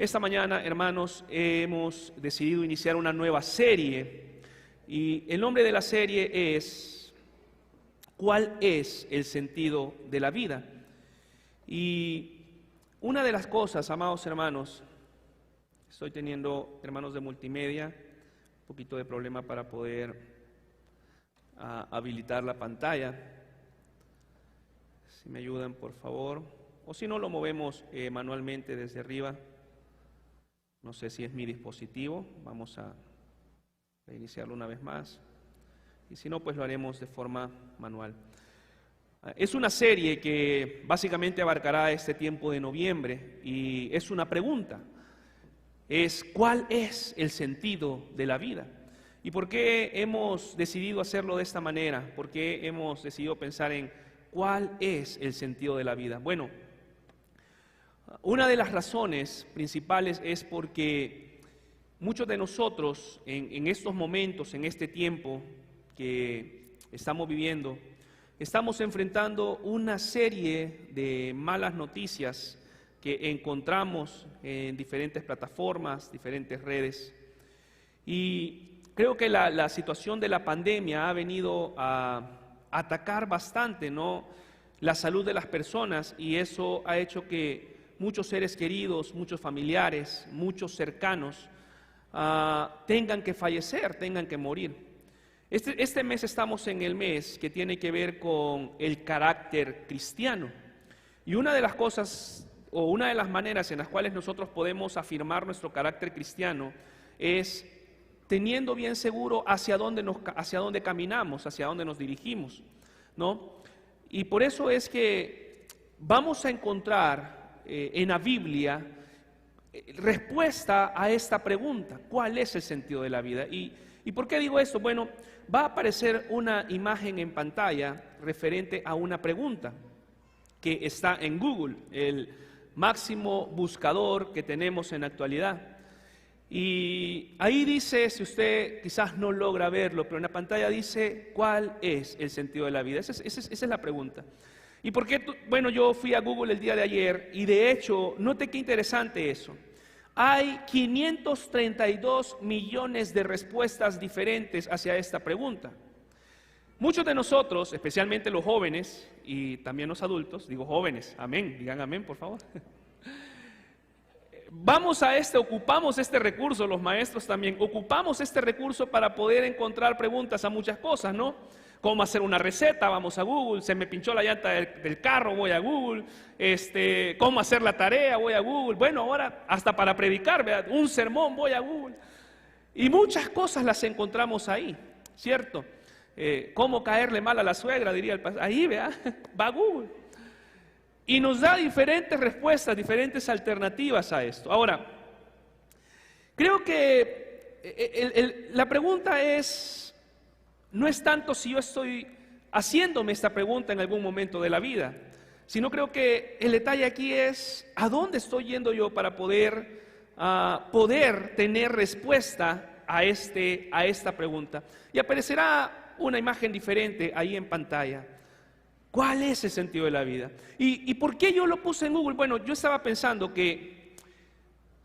Esta mañana, hermanos, hemos decidido iniciar una nueva serie y el nombre de la serie es ¿cuál es el sentido de la vida? Y una de las cosas, amados hermanos, estoy teniendo, hermanos de multimedia, un poquito de problema para poder habilitar la pantalla. Si me ayudan, por favor, o si no, lo movemos manualmente desde arriba. No sé si es mi dispositivo, vamos a iniciarlo una vez más, y si no, pues lo haremos de forma manual. Es una serie que básicamente abarcará este tiempo de noviembre, y es una pregunta, es ¿cuál es el sentido de la vida? ¿Y por qué hemos decidido hacerlo de esta manera? ¿Por qué hemos decidido pensar en cuál es el sentido de la vida? Bueno, una de las razones principales es porque muchos de nosotros en estos momentos, en este tiempo que estamos viviendo, estamos enfrentando una serie de malas noticias que encontramos en diferentes plataformas, diferentes redes. Y creo que la situación de la pandemia ha venido a atacar bastante, ¿no?, la salud de las personas, y eso ha hecho que muchos seres queridos, muchos familiares, muchos cercanos tengan que fallecer, tengan que morir. Este mes estamos en el mes que tiene que ver con el carácter cristiano. Y una de las cosas o una de las maneras en las cuales nosotros podemos afirmar nuestro carácter cristiano es teniendo bien seguro hacia dónde caminamos, hacia dónde nos dirigimos, ¿no? Y por eso es que vamos a encontrar en la Biblia respuesta a esta pregunta: ¿cuál es el sentido de la vida? ¿Y por qué digo esto? Bueno, va a aparecer una imagen en pantalla referente a una pregunta que está en Google, el máximo buscador que tenemos en la actualidad. Y ahí dice, si usted quizás no logra verlo, pero en la pantalla dice ¿cuál es el sentido de la vida? Esa es la pregunta. ¿Y por qué? Bueno, yo fui a Google el día de ayer y de hecho, note qué interesante eso. Hay 532 millones de respuestas diferentes hacia esta pregunta. Muchos de nosotros, especialmente los jóvenes y también los adultos, digo jóvenes, amén, digan amén por favor. Ocupamos este recurso, los maestros también, ocupamos este recurso para poder encontrar preguntas a muchas cosas, ¿no? Cómo hacer una receta, vamos a Google. Se me pinchó la llanta del carro, voy a Google. Cómo hacer la tarea, voy a Google. Bueno, ahora hasta para predicar, ¿verdad?, un sermón, voy a Google. Y muchas cosas las encontramos ahí, ¿cierto? Cómo caerle mal a la suegra, diría el pastor. Ahí, ¿verdad? Va a Google. Y nos da diferentes respuestas, diferentes alternativas a esto. Ahora, creo que la pregunta no es tanto si yo estoy haciéndome esta pregunta en algún momento de la vida, sino creo que el detalle aquí es ¿a dónde estoy yendo yo para poder tener respuesta a esta pregunta? Y aparecerá una imagen diferente ahí en pantalla. ¿Cuál es el sentido de la vida? ¿Y por qué yo lo puse en Google? Bueno, yo estaba pensando que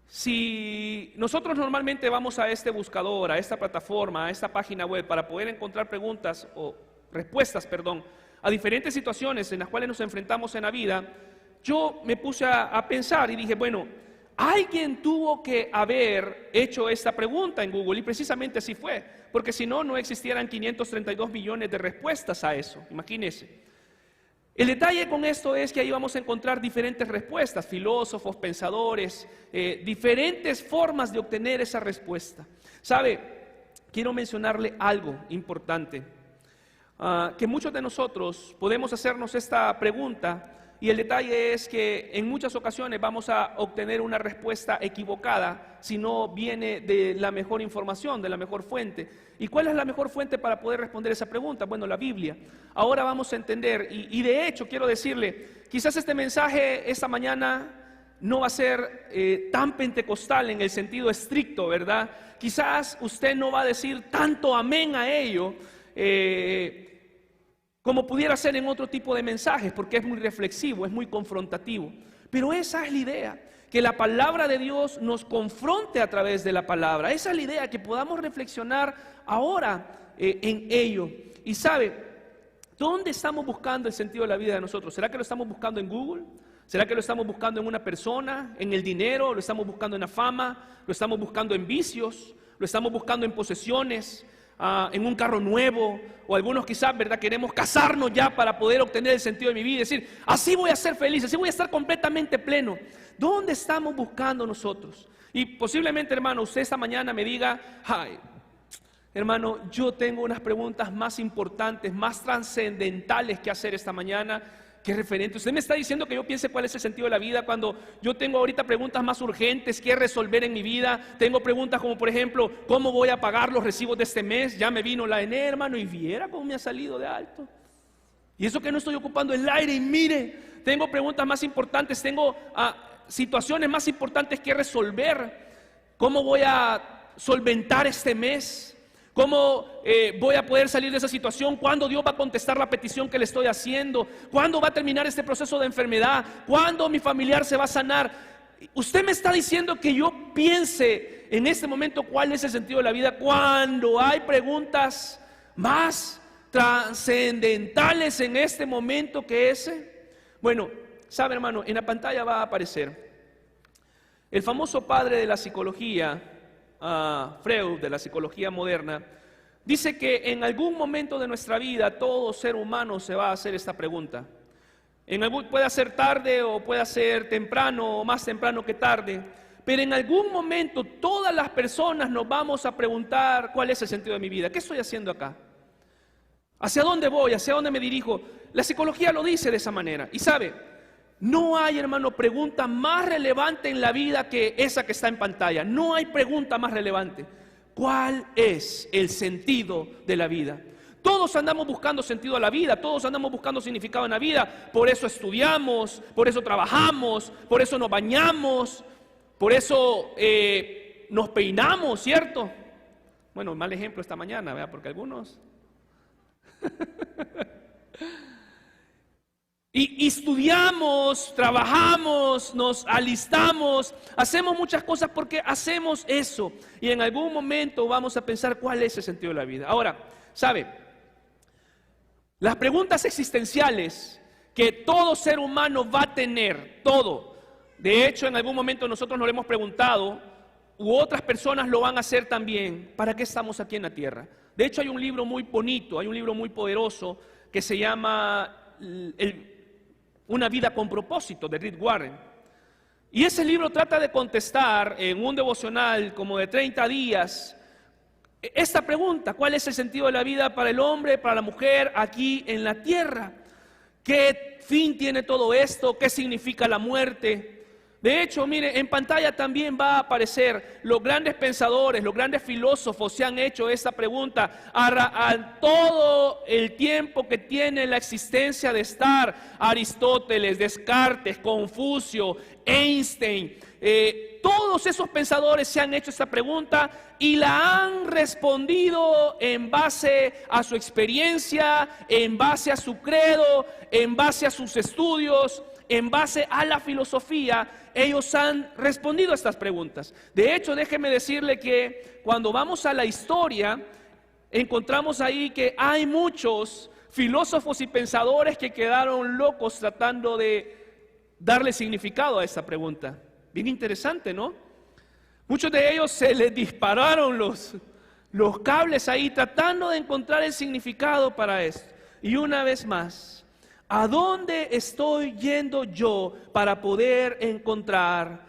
si nosotros normalmente vamos a este buscador, a esta plataforma, a esta página web para poder encontrar respuestas, a diferentes situaciones en las cuales nos enfrentamos en la vida, yo me puse a pensar y dije, bueno, alguien tuvo que haber hecho esta pregunta en Google, y precisamente así fue, porque si no, no existieran 532 millones de respuestas a eso, imagínense. El detalle con esto es que ahí vamos a encontrar diferentes respuestas, filósofos, pensadores, diferentes formas de obtener esa respuesta. ¿Sabe? Quiero mencionarle algo importante, que muchos de nosotros podemos hacernos esta pregunta, y el detalle es que en muchas ocasiones vamos a obtener una respuesta equivocada si no viene de la mejor información, de la mejor fuente. ¿Y cuál es la mejor fuente para poder responder esa pregunta? Bueno, la Biblia. Ahora vamos a entender, y de hecho quiero decirle, quizás este mensaje esta mañana no va a ser tan pentecostal en el sentido estricto, ¿verdad? Quizás usted no va a decir tanto amén a ello, como pudiera ser en otro tipo de mensajes, porque es muy reflexivo, es muy confrontativo. Pero esa es la idea, que la palabra de Dios nos confronte a través de la palabra. Esa es la idea, que podamos reflexionar ahora en ello. Y sabe, ¿dónde estamos buscando el sentido de la vida de nosotros? ¿Será que lo estamos buscando en Google? ¿Será que lo estamos buscando en una persona, en el dinero? ¿Lo estamos buscando en la fama? ¿Lo estamos buscando en vicios? ¿Lo estamos buscando en posesiones? En un carro nuevo? O algunos quizás, ¿verdad?, queremos casarnos ya para poder obtener el sentido de mi vida, decir, así voy a ser feliz, así voy a estar completamente pleno. ¿Dónde estamos buscando nosotros? Y posiblemente, hermano, usted esta mañana me diga, ay, hermano, yo tengo unas preguntas más importantes, más trascendentales que hacer esta mañana. ¿Qué referente? Usted me está diciendo que yo piense cuál es el sentido de la vida, cuando yo tengo ahorita preguntas más urgentes que resolver en mi vida. Tengo preguntas como, por ejemplo, ¿cómo voy a pagar los recibos de este mes? Ya me vino la ENE, hermano, y viera cómo me ha salido de alto. Y eso que no estoy ocupando el aire, y mire, tengo preguntas más importantes, tengo situaciones más importantes que resolver. ¿Cómo voy a solventar este mes? ¿Cómo voy a poder salir de esa situación? ¿Cuándo Dios va a contestar la petición que le estoy haciendo? ¿Cuándo va a terminar este proceso de enfermedad? ¿Cuándo mi familiar se va a sanar? Usted me está diciendo que yo piense en este momento cuál es el sentido de la vida, cuando hay preguntas más trascendentales en este momento que ese. Bueno, sabe, hermano, en la pantalla va a aparecer el famoso padre de la psicología, Freud, de la psicología moderna. Dice que en algún momento de nuestra vida todo ser humano se va a hacer esta pregunta. Puede ser tarde o puede ser temprano o más temprano que tarde, pero en algún momento todas las personas nos vamos a preguntar cuál es el sentido de mi vida. ¿Qué estoy haciendo acá? ¿Hacia dónde voy? ¿Hacia dónde me dirijo? La psicología lo dice de esa manera. Y sabe, no hay, hermano, pregunta más relevante en la vida que esa que está en pantalla. No hay pregunta más relevante. ¿Cuál es el sentido de la vida? Todos andamos buscando sentido a la vida, todos andamos buscando significado en la vida. Por eso estudiamos, por eso trabajamos, por eso nos bañamos, por eso nos peinamos, ¿cierto? Bueno, mal ejemplo esta mañana, ¿verdad? Porque algunos... Y estudiamos, trabajamos, nos alistamos, hacemos muchas cosas porque hacemos eso. Y en algún momento vamos a pensar cuál es el sentido de la vida. Ahora, ¿sabe? Las preguntas existenciales que todo ser humano va a tener, todo. De hecho, en algún momento nosotros nos lo hemos preguntado, u otras personas lo van a hacer también. ¿Para qué estamos aquí en la tierra? De hecho, hay un libro muy bonito, hay un libro muy poderoso que se llama Una vida con propósito, de Rick Warren. Y ese libro trata de contestar en un devocional como de 30 días esta pregunta: ¿cuál es el sentido de la vida para el hombre, para la mujer aquí en la tierra? ¿Qué fin tiene todo esto? ¿Qué significa la muerte? De hecho, mire, en pantalla también va a aparecer los grandes pensadores, los grandes filósofos se han hecho esta pregunta a todo el tiempo que tiene la existencia de estar. Aristóteles, Descartes, Confucio, Einstein, todos esos pensadores se han hecho esta pregunta y la han respondido en base a su experiencia, en base a su credo, en base a sus estudios, en base a la filosofía. Ellos han respondido a estas preguntas. De hecho, déjeme decirle que cuando vamos a la historia, encontramos ahí que hay muchos filósofos y pensadores que quedaron locos tratando de darle significado a esta pregunta. Bien interesante, ¿no? Muchos de ellos se les dispararon los cables ahí tratando de encontrar el significado para esto. Y una vez más, ¿a dónde estoy yendo yo para poder encontrar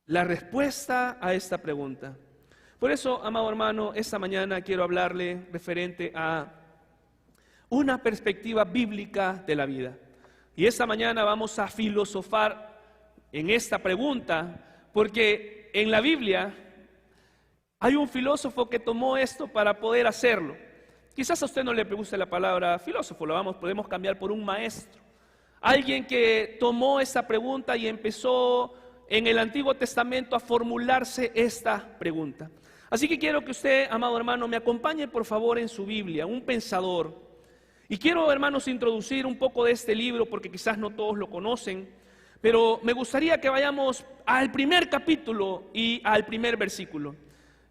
la respuesta a esta pregunta? Por eso, amado hermano, esta mañana quiero hablarle referente a una perspectiva bíblica de la vida. Y esta mañana vamos a filosofar en esta pregunta, porque en la Biblia hay un filósofo que tomó esto para poder hacerlo. Quizás a usted no le guste la palabra filósofo, podemos cambiar por un maestro. Alguien que tomó esta pregunta y empezó en el Antiguo Testamento a formularse esta pregunta. Así que quiero que usted, amado hermano, me acompañe por favor en su Biblia, un pensador. Y quiero, hermanos, introducir un poco de este libro porque quizás no todos lo conocen. Pero me gustaría que vayamos al primer capítulo y al primer versículo.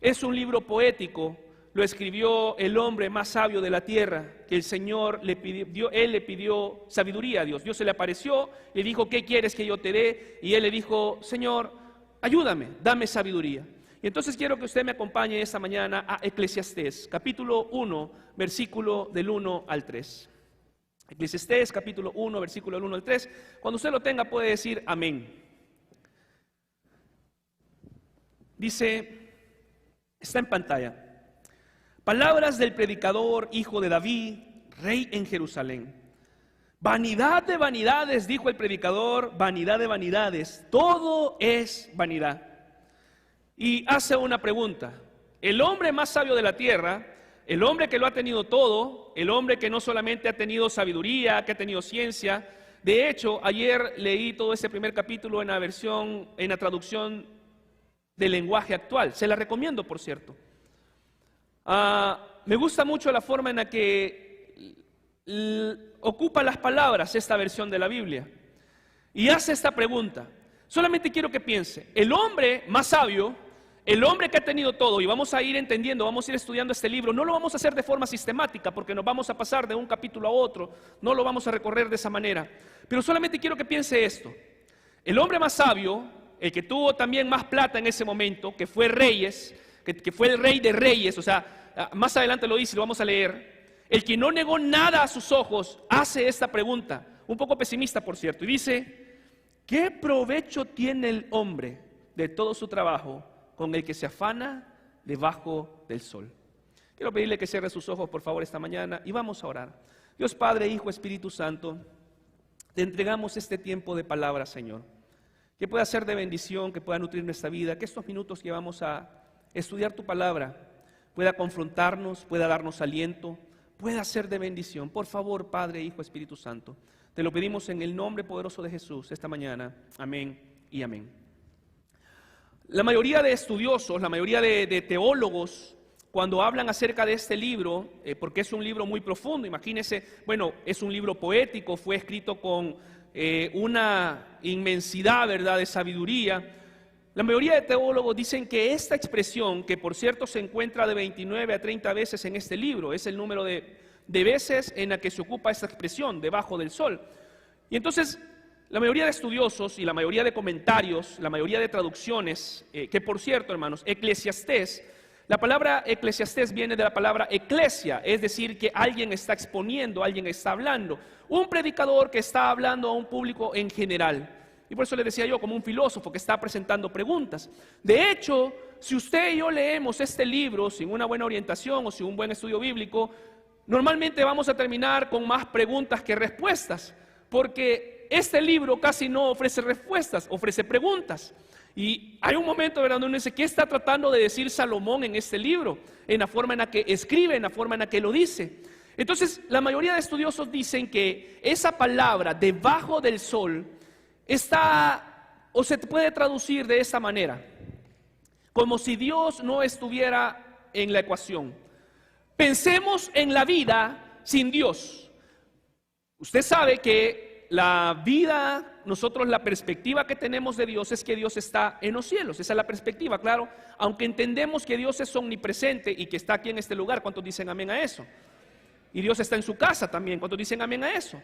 Es un libro poético, lo escribió el hombre más sabio de la tierra, que el Señor le pidió, él le pidió sabiduría a Dios. Dios se le apareció, le dijo, ¿qué quieres que yo te dé? Y él le dijo, Señor, ayúdame, dame sabiduría. Y entonces quiero que usted me acompañe esta mañana a Eclesiastés, capítulo 1, versículo del 1 al 3. Eclesiastés, capítulo 1, versículo del 1 al 3. Cuando usted lo tenga puede decir amén. Dice, está en pantalla. Palabras del predicador, hijo de David, rey en Jerusalén. Vanidad de vanidades, dijo el predicador, vanidad de vanidades, todo es vanidad. Y hace una pregunta. El hombre más sabio de la tierra, el hombre que lo ha tenido todo, el hombre que no solamente ha tenido sabiduría, que ha tenido ciencia. De hecho, ayer leí todo ese primer capítulo en la traducción del lenguaje actual. Se la recomiendo, por cierto. Me gusta mucho la forma en la que ocupa las palabras esta versión de la Biblia. Y hace esta pregunta. Solamente quiero que piense, el hombre más sabio, el hombre que ha tenido todo, y vamos a ir entendiendo, vamos a ir estudiando este libro, no lo vamos a hacer de forma sistemática, porque nos vamos a pasar de un capítulo a otro, no lo vamos a recorrer de esa manera, pero solamente quiero que piense esto. El hombre más sabio, el que tuvo también más plata en ese momento, que fue Reyes, que fue el rey de reyes, o sea, más adelante lo dice, lo vamos a leer, el que no negó nada a sus ojos, hace esta pregunta, un poco pesimista por cierto, y dice, ¿qué provecho tiene el hombre de todo su trabajo con el que se afana debajo del sol? Quiero pedirle que cierre sus ojos por favor esta mañana y vamos a orar. Dios Padre, Hijo, Espíritu Santo, te entregamos este tiempo de palabra, Señor, que pueda ser de bendición, que pueda nutrir nuestra vida, que estos minutos que vamos a estudiar tu palabra pueda confrontarnos, pueda darnos aliento, pueda ser de bendición. Por favor, Padre, Hijo, Espíritu Santo, te lo pedimos en el nombre poderoso de Jesús esta mañana. Amén y amén. La mayoría de estudiosos, la mayoría de teólogos, cuando hablan acerca de este libro, porque es un libro muy profundo, imagínense, bueno, es un libro poético, fue escrito con una inmensidad, ¿verdad?, de sabiduría. La mayoría de teólogos dicen que esta expresión, que por cierto se encuentra de 29 a 30 veces en este libro, es el número de veces en la que se ocupa esta expresión, debajo del sol. Y entonces, la mayoría de estudiosos y la mayoría de comentarios, la mayoría de traducciones, que por cierto, hermanos, Eclesiastés, la palabra Eclesiastés viene de la palabra eclesia, es decir, que alguien está exponiendo, alguien está hablando, un predicador que está hablando a un público en general. Y por eso le decía yo, como un filósofo que está presentando preguntas. De hecho, si usted y yo leemos este libro sin una buena orientación o sin un buen estudio bíblico, normalmente vamos a terminar con más preguntas que respuestas, porque este libro casi no ofrece respuestas, ofrece preguntas. Y hay un momento, ¿verdad?, donde uno dice, ¿qué está tratando de decir Salomón en este libro? En la forma en la que escribe, en la forma en la que lo dice. Entonces, la mayoría de estudiosos dicen que esa palabra, debajo del sol, está, o se puede traducir de esta manera, como si Dios no estuviera en la ecuación. Pensemos en la vida sin Dios. Usted sabe que la vida, nosotros la perspectiva que tenemos de Dios es que Dios está en los cielos. Esa es la perspectiva, claro, aunque entendemos que Dios es omnipresente y que está aquí en este lugar. ¿Cuántos dicen amén a eso? Y Dios está en su casa también. ¿Cuántos dicen amén a eso?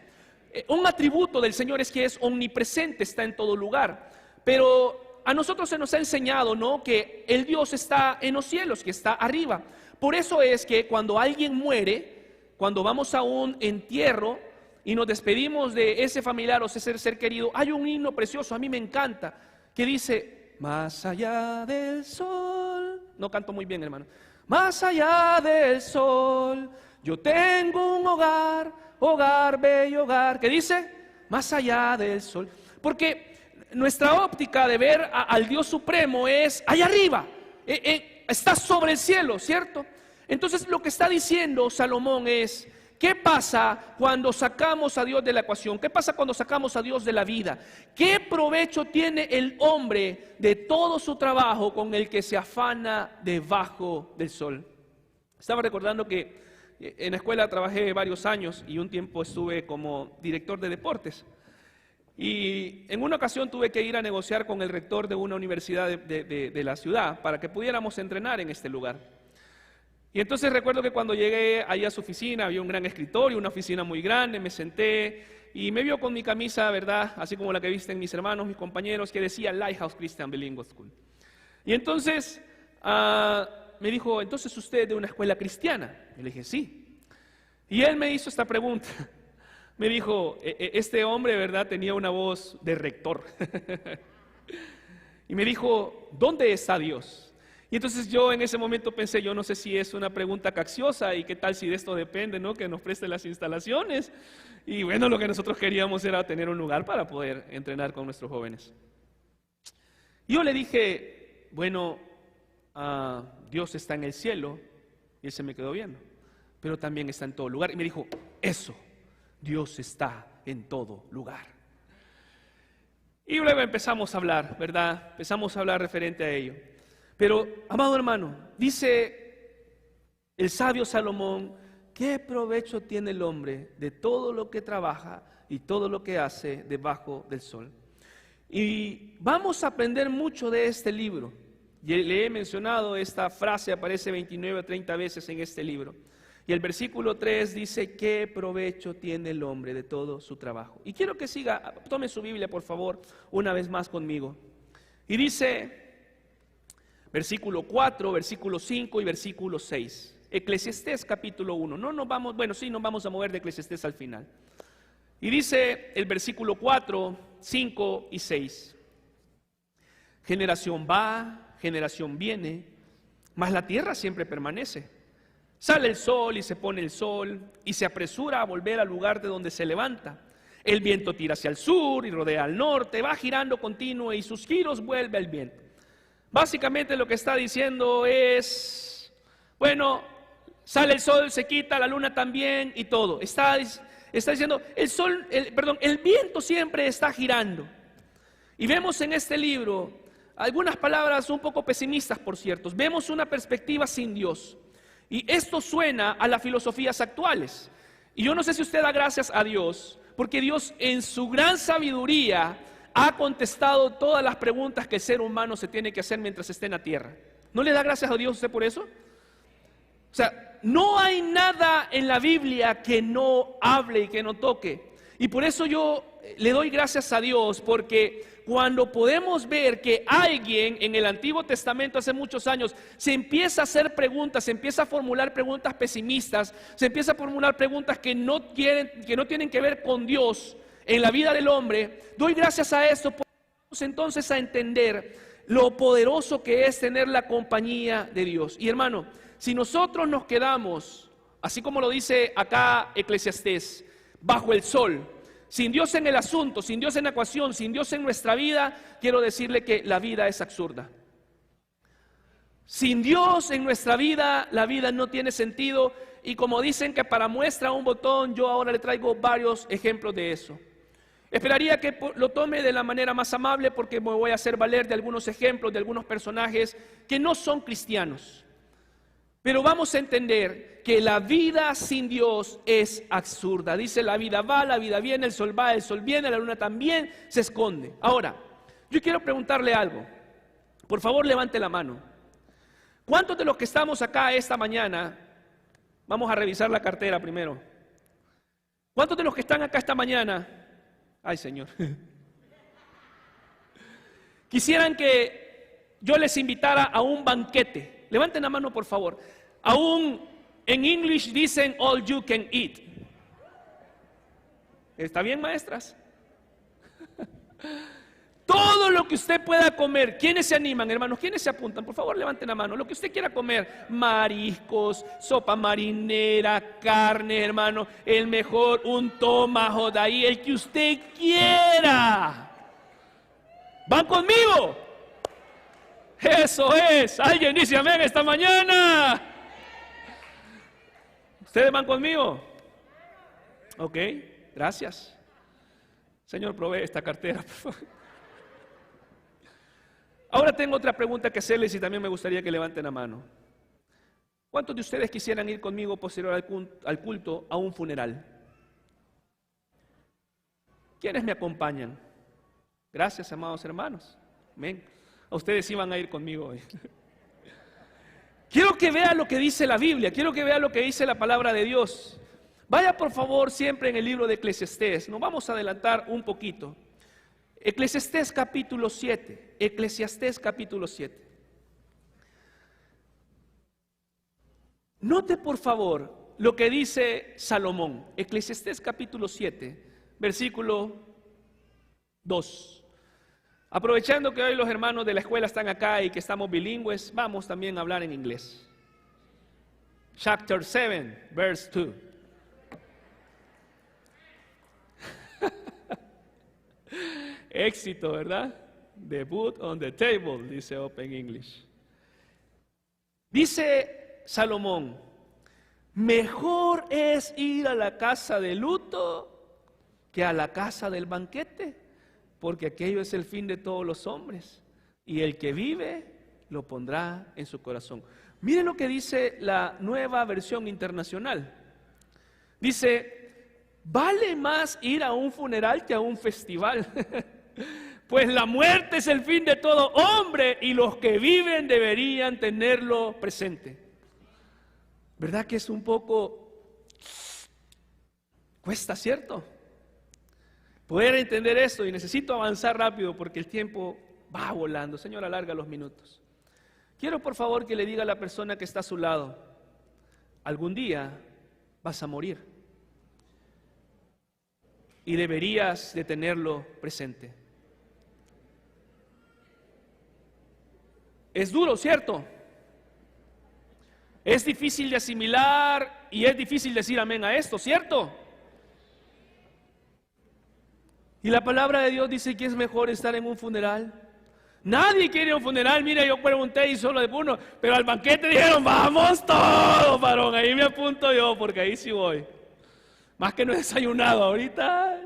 Un atributo del Señor es que es omnipresente, está en todo lugar. Pero a nosotros se nos ha enseñado, ¿no?, que el Dios está en los cielos, que está arriba. Por eso es que cuando alguien muere, cuando vamos a un entierro y nos despedimos de ese familiar o ese ser querido, hay un himno precioso, a mí me encanta, que dice, más allá del sol. No canto muy bien, hermano. Más allá del sol, yo tengo un hogar, hogar, bello hogar. ¿Qué dice? Más allá del sol. Porque nuestra óptica de ver al Dios Supremo es allá arriba, está sobre el cielo, ¿cierto? Entonces lo que está diciendo Salomón es, ¿qué pasa cuando sacamos a Dios de la ecuación? ¿Qué pasa cuando sacamos a Dios de la vida? ¿Qué provecho tiene el hombre de todo su trabajo con el que se afana debajo del sol? Estaba recordando que en la escuela trabajé varios años y un tiempo estuve como director de deportes. Y en una ocasión tuve que ir a negociar con el rector de una universidad de la ciudad para que pudiéramos entrenar en este lugar. Y entonces recuerdo que cuando llegué allá a su oficina, había un gran escritorio, una oficina muy grande, me senté y me vio con mi camisa, ¿verdad? Así como la que visten mis hermanos, mis compañeros, que decía Lighthouse Christian Bilingual School. Y entonces me dijo, ¿entonces usted es de una escuela cristiana? Y le dije, sí. Y él me hizo esta pregunta. Me dijo, este hombre, ¿verdad? Tenía una voz de rector. Y me dijo, ¿dónde está Dios? Y entonces yo en ese momento pensé, yo no sé si es una pregunta capciosa y qué tal si de esto depende, ¿no? Que nos preste las instalaciones. Y bueno, lo que nosotros queríamos era tener un lugar para poder entrenar con nuestros jóvenes. Y yo le dije, bueno, Dios está en el cielo, y él se me quedó viendo, pero también está en todo lugar. Y me dijo, eso, Dios está en todo lugar. Y luego empezamos a hablar, ¿verdad? Empezamos a hablar referente a ello. Pero, amado hermano, dice el sabio Salomón, ¿qué provecho tiene el hombre de todo lo que trabaja y todo lo que hace debajo del sol? Y vamos a aprender mucho de este libro. Y le he mencionado esta frase, aparece 29 o 30 veces en este libro. Y el versículo 3 dice, ¿qué provecho tiene el hombre de todo su trabajo? Y quiero que siga, tome su Biblia por favor, una vez más conmigo. Y dice, versículo 4, versículo 5 y versículo 6. Eclesiastés capítulo 1. No nos vamos, bueno, sí nos vamos a mover de Eclesiastés al final. Y dice el versículo 4, 5 y 6. Generación va, generación viene, mas la tierra siempre permanece. Sale el sol y se pone el sol y se apresura a volver al lugar de donde se levanta. El viento tira hacia el sur y rodea al norte, va girando continuo y sus giros vuelve al viento. Básicamente lo que está diciendo es, bueno, sale el sol, se quita, la luna también y todo. Está diciendo, el viento siempre está girando. Y vemos en este libro algunas palabras un poco pesimistas, por cierto. Vemos una perspectiva sin Dios. Y esto suena a las filosofías actuales. Y yo no sé si usted da gracias a Dios, porque Dios en su gran sabiduría ha contestado todas las preguntas que el ser humano se tiene que hacer mientras esté en la tierra. ¿No le da gracias a Dios usted por eso? O sea, no hay nada en la Biblia que no hable y que no toque. Y por eso yo le doy gracias a Dios, porque cuando podemos ver que alguien en el Antiguo Testamento hace muchos años se empieza a hacer preguntas, se empieza a formular preguntas pesimistas, se empieza a formular preguntas que no tienen que ver con Dios en la vida del hombre, doy gracias a esto, porque vamos entonces a entender lo poderoso que es tener la compañía de Dios. Y hermano, si nosotros nos quedamos, así como lo dice acá Eclesiastés, bajo el sol, sin Dios en el asunto, sin Dios en la ecuación, sin Dios en nuestra vida, quiero decirle que la vida es absurda. Sin Dios en nuestra vida, la vida no tiene sentido. Y como dicen que para muestra un botón, yo ahora le traigo varios ejemplos de eso. Esperaría que lo tome de la manera más amable, porque me voy a hacer valer de algunos ejemplos, de algunos personajes que no son cristianos. Pero vamos a entender que la vida sin Dios es absurda. Dice, la vida va, la vida viene, el sol va, el sol viene, la luna también se esconde. Ahora, yo quiero preguntarle algo. Por favor, levante la mano. ¿Cuántos de los que estamos acá esta mañana, vamos a revisar la cartera primero, cuántos de los que están acá esta mañana, ay Señor, quisieran que yo les invitara a un banquete? Levanten la mano por favor. Aún en English dicen all you can eat. ¿Está bien, maestras? Todo lo que usted pueda comer. ¿Quiénes se animan, hermanos? ¿Quiénes se apuntan? Por favor, levanten la mano. Lo que usted quiera comer. Mariscos, sopa marinera, carne, hermano. El mejor, un tomahawk de ahí, el que usted quiera. ¿Van conmigo? Eso es. Alguien dice amén esta mañana. ¿Ustedes van conmigo? Ok, gracias. Señor, provee esta cartera, por favor. Ahora tengo otra pregunta que hacerles y también me gustaría que levanten la mano. ¿Cuántos de ustedes quisieran ir conmigo posterior al culto a un funeral? ¿Quiénes me acompañan? Gracias, amados hermanos. Amén. A ustedes sí van a ir conmigo hoy. Quiero que vea lo que dice la Biblia, quiero que vea lo que dice la palabra de Dios. Vaya por favor siempre en el libro de Eclesiastés, nos vamos a adelantar un poquito. Eclesiastés capítulo 7, Eclesiastés capítulo 7. Note por favor lo que dice Salomón, Eclesiastés capítulo 7, versículo 2. Aprovechando que hoy los hermanos de la escuela están acá y que estamos bilingües, vamos también a hablar en inglés. Chapter 7, verse 2. Éxito, ¿verdad? Debut on the table, dice Open English. Dice Salomón, mejor es ir a la casa de luto que a la casa del banquete, porque aquello es el fin de todos los hombres, y el que vive lo pondrá en su corazón. Miren lo que dice la Nueva Versión Internacional. Dice, vale más ir a un funeral que a un festival, pues la muerte es el fin de todo hombre y los que viven deberían tenerlo presente. ¿Verdad que es un poco, cuesta, cierto? Poder entender esto, y necesito avanzar rápido porque el tiempo va volando. Señor, alarga los minutos. Quiero por favor que le diga a la persona que está a su lado, algún día vas a morir y deberías de tenerlo presente. Es duro, ¿cierto? Es difícil de asimilar y es difícil decir amén a esto, ¿cierto? Y la palabra de Dios dice que es mejor estar en un funeral. Nadie quiere un funeral. Mira, yo pregunté y solo de uno, pero al banquete dijeron, vamos todos, varón. Ahí me apunto yo porque ahí sí voy. Más que no he desayunado ahorita.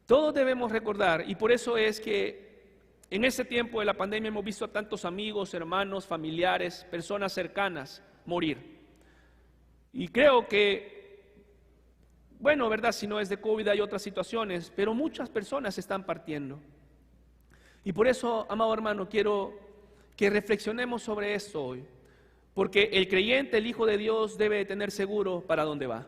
Todos debemos recordar, y por eso es que en este tiempo de la pandemia hemos visto a tantos amigos, hermanos, familiares, personas cercanas morir. Y creo que, bueno, verdad, si no es de COVID hay otras situaciones, pero muchas personas están partiendo. Y por eso, amado hermano, quiero que reflexionemos sobre esto hoy. Porque el creyente, el Hijo de Dios, debe de tener seguro para dónde va.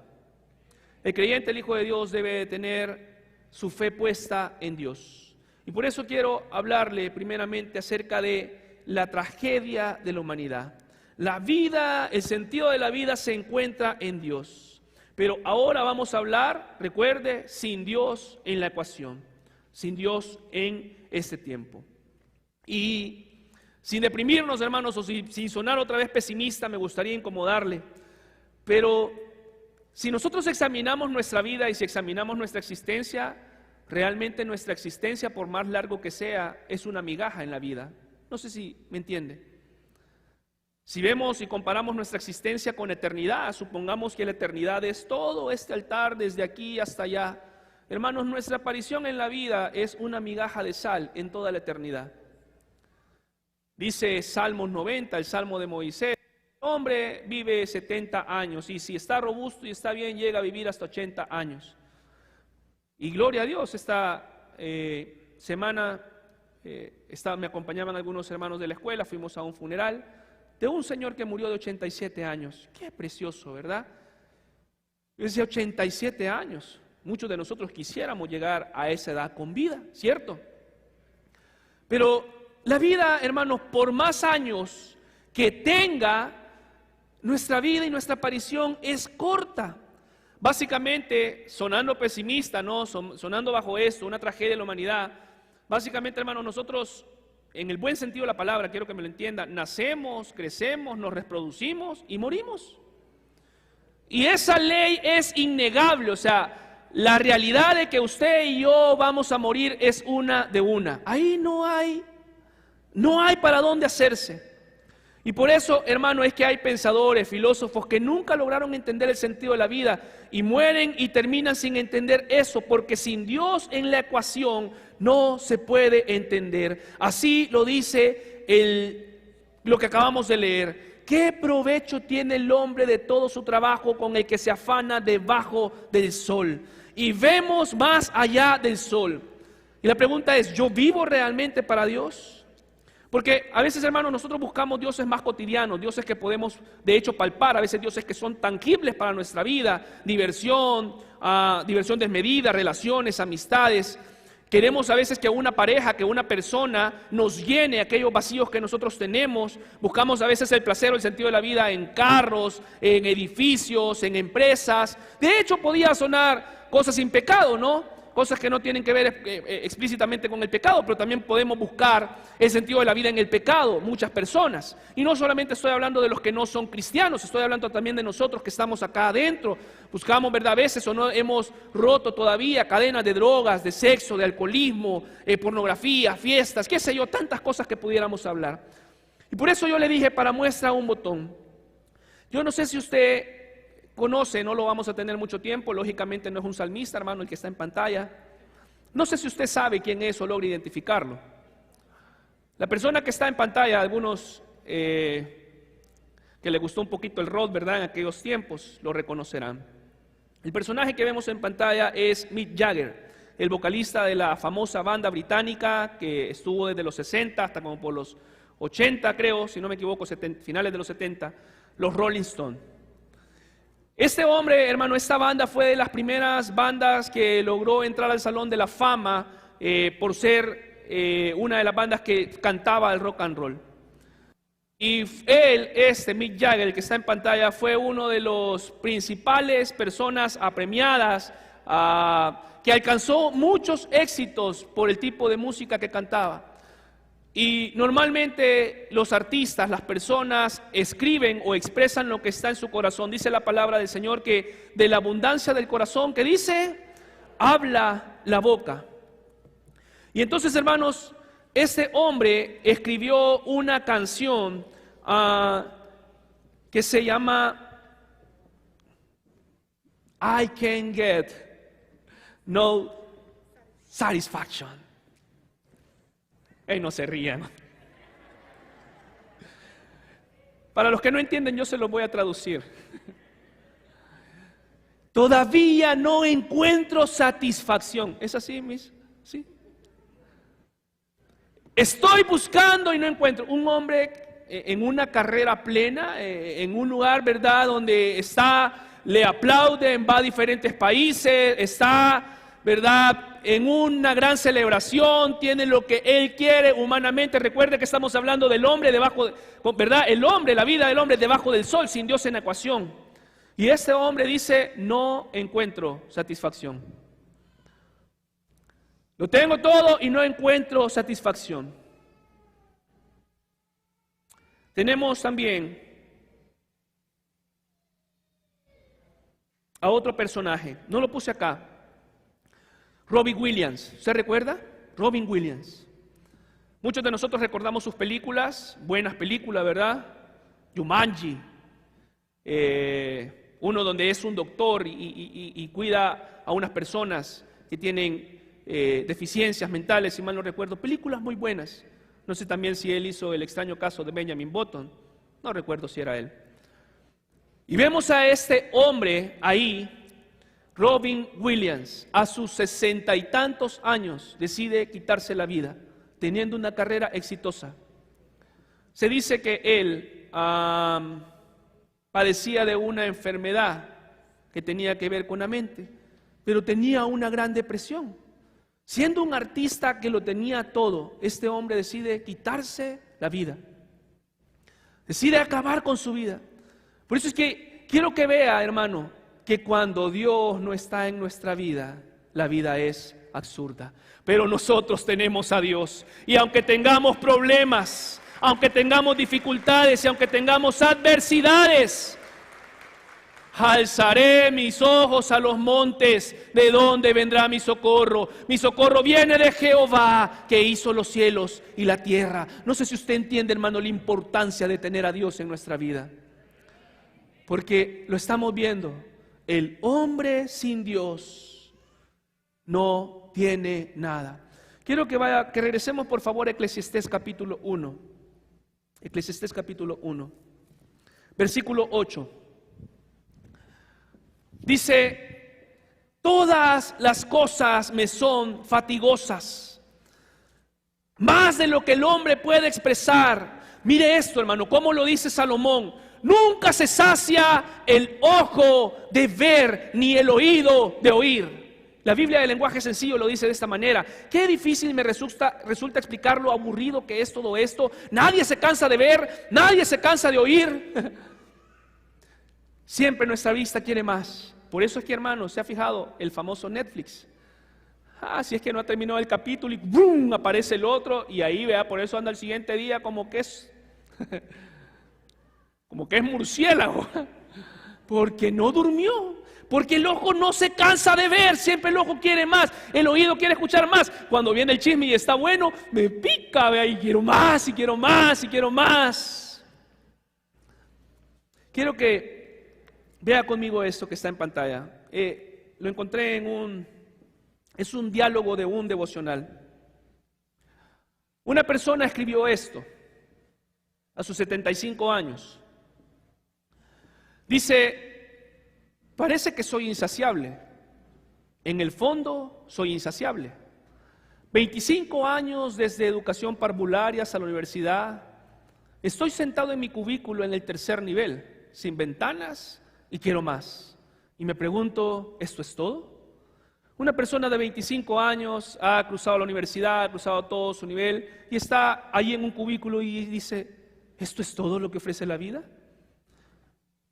El creyente, el Hijo de Dios, debe de tener su fe puesta en Dios. Y por eso quiero hablarle primeramente acerca de la tragedia de la humanidad. La vida, el sentido de la vida se encuentra en Dios. Pero ahora vamos a hablar, recuerde, sin Dios en la ecuación, sin Dios en este tiempo. Y sin deprimirnos, hermanos, o sin sonar otra vez pesimista, me gustaría incomodarle, pero si nosotros examinamos nuestra vida y si examinamos nuestra existencia, realmente nuestra existencia, por más largo que sea, es una migaja en la vida. No sé si me entiende. Si vemos y comparamos nuestra existencia con eternidad, supongamos que la eternidad es todo este altar desde aquí hasta allá. Hermanos, nuestra aparición en la vida es una migaja de sal en toda la eternidad. Dice Salmos 90, el Salmo de Moisés, el hombre vive 70 años y si está robusto y está bien llega a vivir hasta 80 años. Y gloria a Dios, esta semana me acompañaban algunos hermanos de la escuela, fuimos a un funeral de un señor que murió de 87 años. Qué precioso, ¿verdad? Yo decía 87 años. Muchos de nosotros quisiéramos llegar a esa edad con vida, ¿cierto? Pero la vida, hermanos, por más años que tenga, nuestra vida y nuestra aparición es corta. Básicamente, sonando pesimista, ¿no? Sonando bajo esto, una tragedia de la humanidad. Básicamente, hermanos, nosotros, en el buen sentido de la palabra, quiero que me lo entiendan, nacemos, crecemos, nos reproducimos y morimos. Y esa ley es innegable, o sea, la realidad de que usted y yo vamos a morir es una de una. Ahí no hay para dónde hacerse. Y por eso, hermano, es que hay pensadores, filósofos que nunca lograron entender el sentido de la vida y mueren y terminan sin entender eso, porque sin Dios en la ecuación no se puede entender. Así lo dice lo que acabamos de leer. ¿Qué provecho tiene el hombre de todo su trabajo con el que se afana debajo del sol? y vemos más allá del sol. Y la pregunta es, ¿yo vivo realmente para Dios? Porque a veces, hermanos, nosotros buscamos dioses más cotidianos, dioses que podemos de hecho palpar, a veces dioses que son tangibles para nuestra vida, diversión, diversión desmedida, relaciones, amistades. Queremos a veces que una pareja, que una persona nos llene aquellos vacíos que nosotros tenemos. Buscamos a veces el placer o el sentido de la vida en carros, en edificios, en empresas. De hecho, podía sonar cosas sin pecado, ¿no? Cosas que no tienen que ver explícitamente con el pecado, pero también podemos buscar el sentido de la vida en el pecado, muchas personas. Y no solamente estoy hablando de los que no son cristianos, estoy hablando también de nosotros que estamos acá adentro. Buscamos, ¿verdad? A veces o no hemos roto todavía cadenas de drogas, de sexo, de alcoholismo, pornografía, fiestas, qué sé yo, tantas cosas que pudiéramos hablar. Y por eso yo le dije, para muestra un botón. Yo no sé si usted conoce, no lo vamos a tener mucho tiempo, lógicamente no es un salmista, hermano, el que está en pantalla. No sé si usted sabe quién es o logra identificarlo. La persona que está en pantalla, algunos que le gustó un poquito el rock, ¿verdad? En aquellos tiempos, lo reconocerán. El personaje que vemos en pantalla es Mick Jagger, el vocalista de la famosa banda británica que estuvo desde los 60 hasta como por los 80, creo, si no me equivoco, finales de los 70, los Rolling Stones. Este hombre, hermano, esta banda fue de las primeras bandas que logró entrar al Salón de la Fama por ser una de las bandas que cantaba el rock and roll. Y él, Mick Jagger, el que está en pantalla, fue uno de los principales personas apremiadas que alcanzó muchos éxitos por el tipo de música que cantaba. Y normalmente los artistas, las personas, escriben o expresan lo que está en su corazón. Dice la palabra del Señor que de la abundancia del corazón, que dice, habla la boca. Y entonces, hermanos, ese hombre escribió una canción que se llama I Can't Get No Satisfaction. No se rían. Para los que no entienden, yo se los voy a traducir. Todavía no encuentro satisfacción. ¿Es así, mis? ¿Sí? Estoy buscando y no encuentro. Un hombre en una carrera plena, en un lugar, ¿verdad?, donde le aplauden, va a diferentes países, está, ¿verdad?, en una gran celebración, tiene lo que él quiere humanamente. Recuerde que estamos hablando del hombre debajo, ¿verdad? El hombre, la vida del hombre debajo del sol, sin Dios en la ecuación. Y este hombre dice, no encuentro satisfacción. Lo tengo todo y no encuentro satisfacción. Tenemos también a otro personaje, no lo puse acá. Robin Williams, ¿se recuerda? Robin Williams. Muchos de nosotros recordamos sus películas, buenas películas, ¿verdad? Jumanji, uno donde es un doctor y cuida a unas personas que tienen deficiencias mentales, si mal no recuerdo. Películas muy buenas. No sé también si él hizo El extraño caso de Benjamin Button, no recuerdo si era él. Y vemos a este hombre ahí, Robin Williams, a sus 60 y tantos años, decide quitarse la vida, teniendo una carrera exitosa. Se dice que él padecía de una enfermedad que tenía que ver con la mente, pero tenía una gran depresión. Siendo un artista que lo tenía todo, este hombre decide quitarse la vida, decide acabar con su vida. Por eso es que quiero que vea, hermano, que cuando Dios no está en nuestra vida, la vida es absurda. Pero nosotros tenemos a Dios. Y aunque tengamos problemas, aunque tengamos dificultades y aunque tengamos adversidades, alzaré mis ojos a los montes, ¿de dónde vendrá mi socorro? Mi socorro viene de Jehová, que hizo los cielos y la tierra. No sé si usted entiende, hermano, la importancia de tener a Dios en nuestra vida. Porque lo estamos viendo. El hombre sin Dios no tiene nada. Quiero que regresemos por favor a Eclesiastés capítulo 1. Eclesiastés capítulo 1, versículo 8. Dice Todas las cosas me son fatigosas, más de lo que el hombre puede expresar. Mire esto, hermano, cómo lo dice Salomón. Nunca se sacia el ojo de ver, ni el oído de oír. La Biblia del lenguaje sencillo lo dice de esta manera. Qué difícil me resulta explicar lo aburrido que es todo esto. Nadie se cansa de ver, nadie se cansa de oír. Siempre nuestra vista quiere más. Por eso es que, hermanos, se ha fijado el famoso Netflix. Si es que no ha terminado el capítulo y ¡brum!, aparece el otro, y ahí, vea, por eso anda el siguiente día como que es murciélago, porque no durmió, porque el ojo no se cansa de ver, siempre el ojo quiere más, el oído quiere escuchar más. Cuando viene el chisme y está bueno, me pica, vea, y quiero más, y quiero más, y quiero más. Quiero que vea conmigo esto que está en pantalla. Lo encontré es un diálogo de un devocional. Una persona escribió esto a sus 75 años. Dice: parece que soy insaciable. En el fondo soy insaciable. 25 años desde educación parvularia hasta la universidad. Estoy sentado en mi cubículo en el tercer nivel, sin ventanas, y quiero más. Y me pregunto, ¿esto es todo? Una persona de 25 años ha cruzado la universidad, ha cruzado todo su nivel y está ahí en un cubículo y dice, ¿esto es todo lo que ofrece la vida?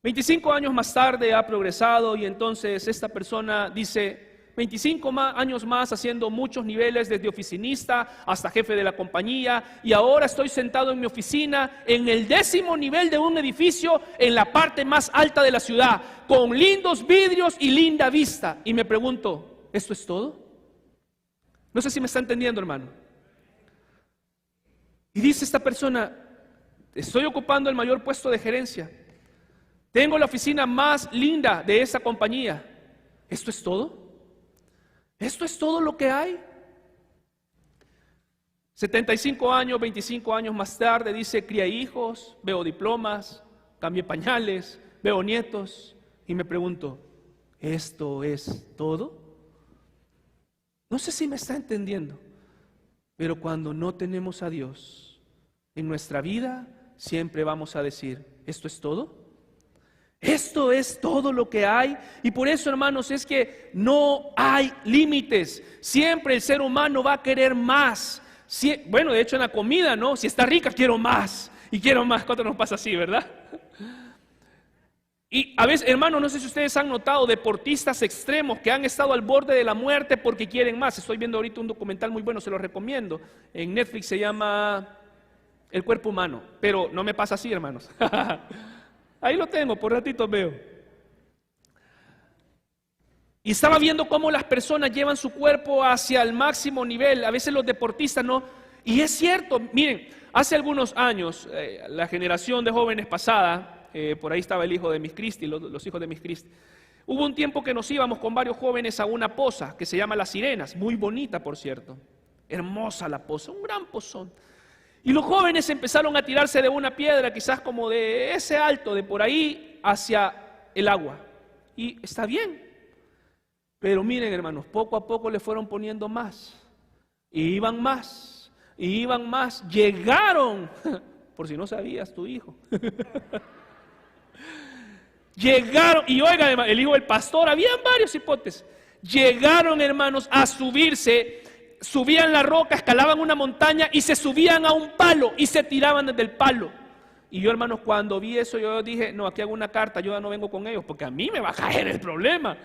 25 años más tarde ha progresado y entonces esta persona dice, 25 años más haciendo muchos niveles, desde oficinista hasta jefe de la compañía, y ahora estoy sentado en mi oficina en el 10º nivel de un edificio en la parte más alta de la ciudad, con lindos vidrios y linda vista. Y me pregunto, ¿esto es todo? No sé si me está entendiendo, hermano. Y dice esta persona, estoy ocupando el mayor puesto de gerencia, tengo la oficina más linda de esa compañía. ¿Esto es todo? ¿Esto es todo lo que hay? 75 años, 25 años más tarde, dice, crié hijos, veo diplomas, cambié pañales, veo nietos, y me pregunto, ¿esto es todo? No sé si me está entendiendo, pero cuando no tenemos a Dios en nuestra vida, siempre vamos a decir, ¿esto es todo? Esto es todo lo que hay. Y por eso, hermanos, es que no hay límites. Siempre el ser humano va a querer más. Bueno, de hecho en la comida, ¿no? Si está rica, quiero más. Y quiero más. ¿Cuánto nos pasa así, verdad? Y a veces, hermanos, no sé si ustedes han notado deportistas extremos que han estado al borde de la muerte porque quieren más. Estoy viendo ahorita un documental muy bueno, se lo recomiendo. En Netflix se llama El cuerpo humano. Pero no me pasa así, hermanos. Ahí lo tengo, por ratitos veo. Y estaba viendo cómo las personas llevan su cuerpo hacia el máximo nivel, a veces los deportistas no. Y es cierto, miren, hace algunos años, la generación de jóvenes pasada, por ahí estaba el hijo de Miss Christie, los hijos de Miss Christie. Hubo un tiempo que nos íbamos con varios jóvenes a una poza que se llama Las Sirenas, muy bonita por cierto, hermosa la poza, un gran pozón. Y los jóvenes empezaron a tirarse de una piedra, quizás como de ese alto, de por ahí hacia el agua. Y está bien. Pero miren, hermanos, poco a poco le fueron poniendo más. Y iban más. Y iban más. Llegaron, por si no sabías, tu hijo. Llegaron, y oiga, el hijo del pastor, habían varios hipótesis. Llegaron, hermanos, a subirse. Subían la roca, escalaban una montaña y se subían a un palo y se tiraban desde el palo. Y yo, hermanos, cuando vi eso, yo dije, no, aquí hago una carta, yo ya no vengo con ellos, porque a mí me va a caer el problema.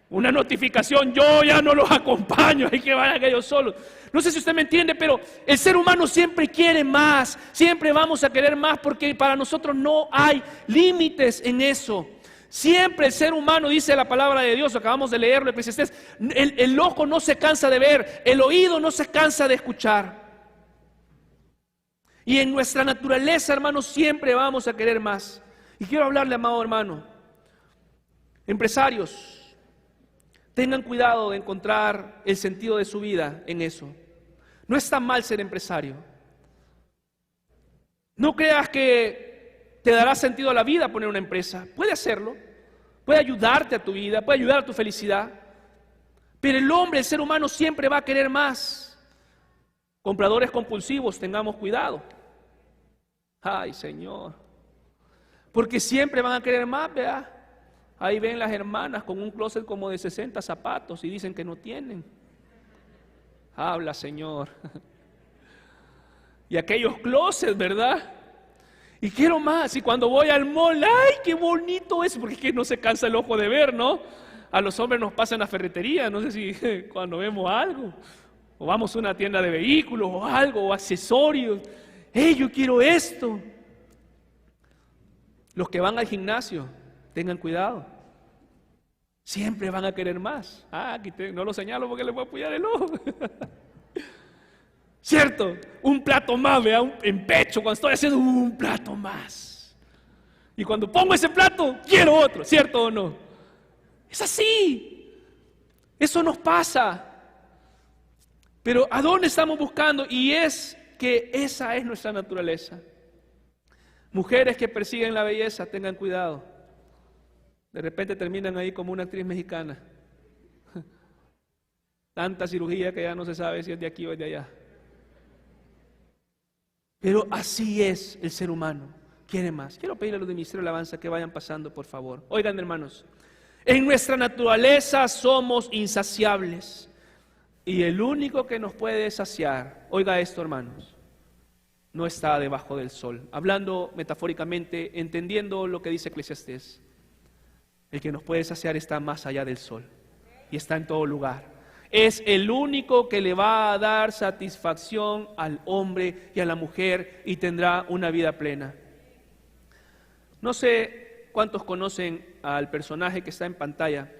Una notificación, yo ya no los acompaño, hay que vayan ellos solos. No sé si usted me entiende, pero el ser humano siempre quiere más, siempre vamos a querer más, porque para nosotros no hay límites en eso. Siempre el ser humano, dice la palabra de Dios, acabamos de leerlo, Eclesiastés, el ojo no se cansa de ver, el oído no se cansa de escuchar. Y en nuestra naturaleza, hermanos, siempre vamos a querer más. Y quiero hablarle, amado hermano, empresarios, tengan cuidado de encontrar el sentido de su vida en eso. No está mal ser empresario. No creas que te dará sentido a la vida poner una empresa. Puede hacerlo, puede ayudarte a tu vida, puede ayudar a tu felicidad, Pero el hombre, el ser humano, siempre va a querer más. Compradores compulsivos, tengamos cuidado. Ay, Señor. Porque siempre van a querer más, vea. Ahí ven las hermanas con un closet como de 60 zapatos y dicen que no tienen. Habla, Señor. Y aquellos closets, ¿verdad? Y quiero más. Y cuando voy al mall, ¡ay, qué bonito es! Porque es que no se cansa el ojo de ver, ¿no? A los hombres nos pasa en la ferretería, no sé si cuando vemos algo, o vamos a una tienda de vehículos, o algo, o accesorios. ¡Hey, yo quiero esto! Los que van al gimnasio, tengan cuidado. Siempre van a querer más. Aquí no lo señalo porque les voy a apoyar el ojo. ¿Cierto? Un plato más, vea, en pecho, cuando estoy haciendo un plato más. Y cuando pongo ese plato, quiero otro, ¿cierto o no? Es así. Eso nos pasa. Pero ¿a dónde estamos buscando? Y es que esa es nuestra naturaleza. Mujeres que persiguen la belleza, tengan cuidado. De repente terminan ahí como una actriz mexicana. Tanta cirugía que ya no se sabe si es de aquí o es de allá. Pero así es el ser humano. Quiere más. Quiero pedirle a los del Ministerio de Alabanza que vayan pasando, por favor. Oigan, hermanos. En nuestra naturaleza somos insaciables. Y el único que nos puede saciar, oiga esto, hermanos, no está debajo del sol. Hablando metafóricamente, entendiendo lo que dice Eclesiastés. El que nos puede saciar está más allá del sol. Y está en todo lugar. Es el único que le va a dar satisfacción al hombre y a la mujer y tendrá una vida plena. No sé cuántos conocen al personaje que está en pantalla.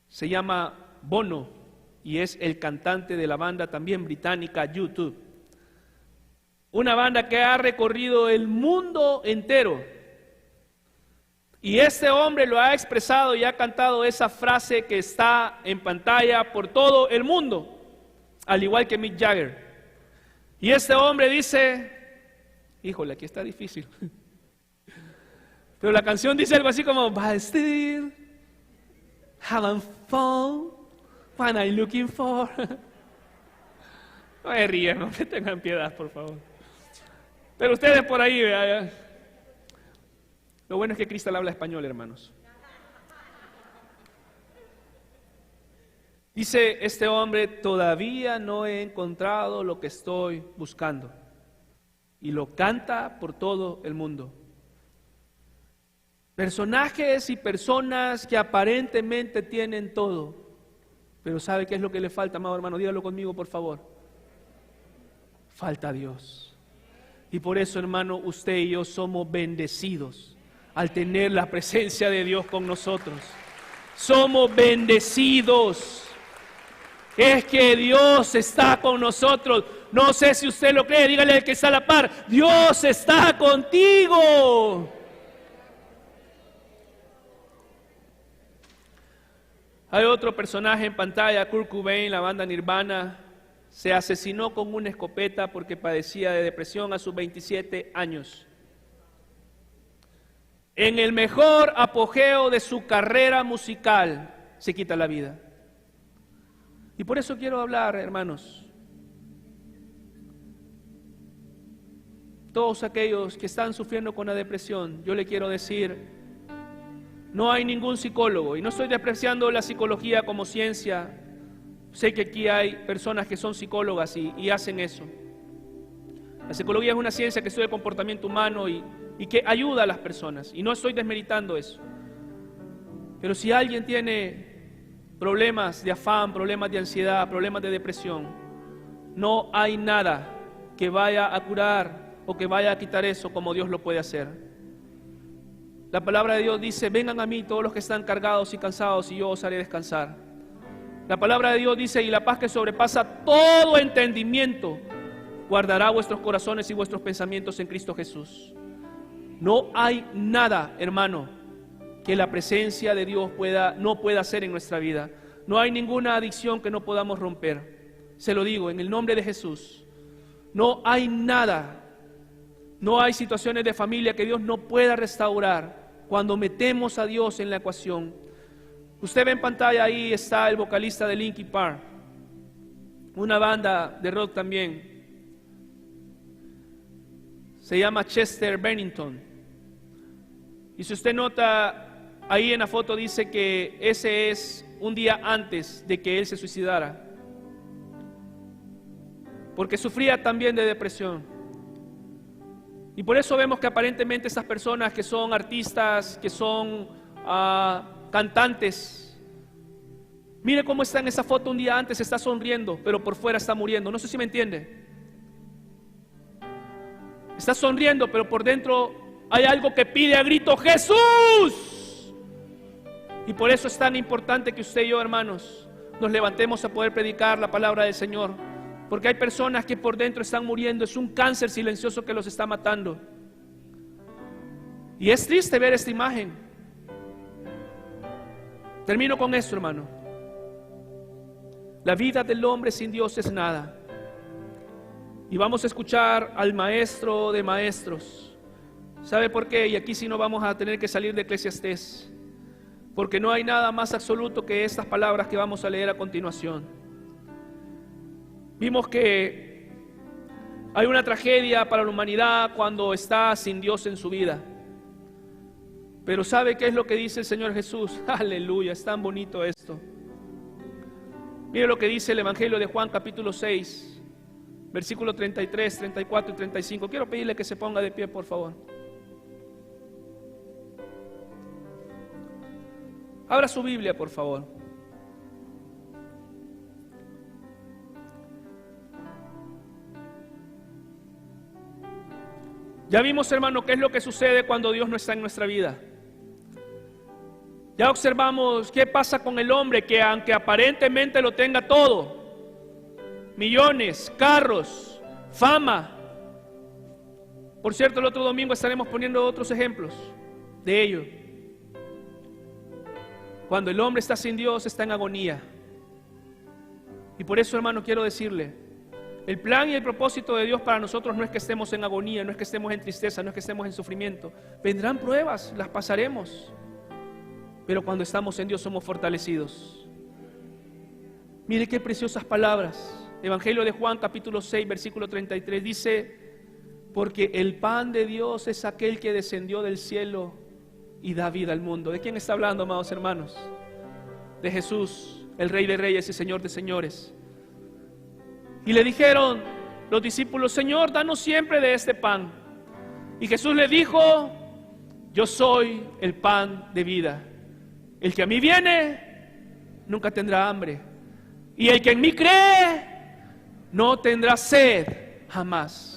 Se llama Bono y es el cantante de la banda también británica U2. Una banda que ha recorrido el mundo entero. Y este hombre lo ha expresado y ha cantado esa frase que está en pantalla por todo el mundo, al igual que Mick Jagger. Y este hombre dice, híjole, aquí está difícil. Pero la canción dice algo así como, but still having fun, what I'm looking for. No me rían, no me tengan piedad, por favor. Pero ustedes por ahí, vean. Lo bueno es que Cristal habla español, hermanos. Dice este hombre, todavía no he encontrado lo que estoy buscando. Y lo canta por todo el mundo. Personajes y personas que aparentemente tienen todo. Pero ¿sabe qué es lo que le falta, amado hermano? Dígalo conmigo, por favor. Falta Dios. Y por eso, hermano, usted y yo somos bendecidos al tener la presencia de Dios con nosotros. Somos bendecidos. Es que Dios está con nosotros. No sé si usted lo cree, dígale al que está a la par, Dios está contigo. Hay otro personaje en pantalla, Kurt Cobain, la banda Nirvana, se asesinó con una escopeta porque padecía de depresión a sus 27 años. En el mejor apogeo de su carrera musical, se quita la vida. Y por eso quiero hablar, hermanos. Todos aquellos que están sufriendo con la depresión, yo le quiero decir, no hay ningún psicólogo, y no estoy despreciando la psicología como ciencia. Sé que aquí hay personas que son psicólogas y hacen eso. La psicología es una ciencia que estudia el comportamiento humano y que ayuda a las personas, y no estoy desmeritando eso. Pero si alguien tiene problemas de afán, problemas de ansiedad, problemas de depresión, no hay nada que vaya a curar o que vaya a quitar eso como Dios lo puede hacer. La palabra de Dios dice, vengan a mí todos los que están cargados y cansados y yo os haré descansar. La palabra de Dios dice, y la paz que sobrepasa todo entendimiento guardará vuestros corazones y vuestros pensamientos en Cristo Jesús. No hay nada, hermano, que la presencia de Dios no pueda hacer en nuestra vida. No hay ninguna adicción que no podamos romper. Se lo digo, en el nombre de Jesús. No hay nada, no hay situaciones de familia que Dios no pueda restaurar cuando metemos a Dios en la ecuación. Usted ve en pantalla, ahí está el vocalista de Linkin Park, una banda de rock también. Se llama Chester Bennington. Y si usted nota, ahí en la foto dice que ese es un día antes de que él se suicidara, porque sufría también de depresión. Y por eso vemos que aparentemente estas personas que son artistas, que son cantantes, mire cómo está en esa foto un día antes, está sonriendo, pero por fuera está muriendo. No sé si me entiende. Está sonriendo, pero por dentro hay algo que pide a grito: ¡Jesús! Y por eso es tan importante que usted y yo, hermanos, nos levantemos a poder predicar la palabra del Señor, porque hay personas que por dentro están muriendo. Es un cáncer silencioso que los está matando. Y es triste ver esta imagen. Termino con esto, hermano. La vida del hombre sin Dios es nada. Y vamos a escuchar al maestro de maestros. ¿Sabe por qué? Y aquí sí no vamos a tener que salir de Eclesiastés, porque no hay nada más absoluto que estas palabras que vamos a leer a continuación. Vimos que hay una tragedia para la humanidad cuando está sin Dios en su vida. Pero ¿sabe qué es lo que dice el Señor Jesús? Aleluya, es tan bonito esto. Mire lo que dice el Evangelio de Juan, capítulo 6, versículo 33, 34 y 35. Quiero pedirle que se ponga de pie, por favor. Abra su Biblia, por favor. Ya vimos, hermano, qué es lo que sucede cuando Dios no está en nuestra vida. Ya observamos qué pasa con el hombre que, aunque aparentemente lo tenga todo, millones, carros, fama. Por cierto, el otro domingo estaremos poniendo otros ejemplos de ello. Cuando el hombre está sin Dios, está en agonía. Y por eso, hermano, quiero decirle, el plan y el propósito de Dios para nosotros no es que estemos en agonía, no es que estemos en tristeza, no es que estemos en sufrimiento. Vendrán pruebas, las pasaremos, pero cuando estamos en Dios somos fortalecidos. Mire qué preciosas palabras. Evangelio de Juan, capítulo 6, versículo 33, dice: porque el pan de Dios es aquel que descendió del cielo y da vida al mundo. ¿De quién está hablando, amados hermanos? De Jesús, el Rey de Reyes y Señor de Señores. Y le dijeron los discípulos: Señor, danos siempre de este pan. Y Jesús le dijo: yo soy el pan de vida. El que a mí viene nunca tendrá hambre, y el que en mí cree no tendrá sed jamás.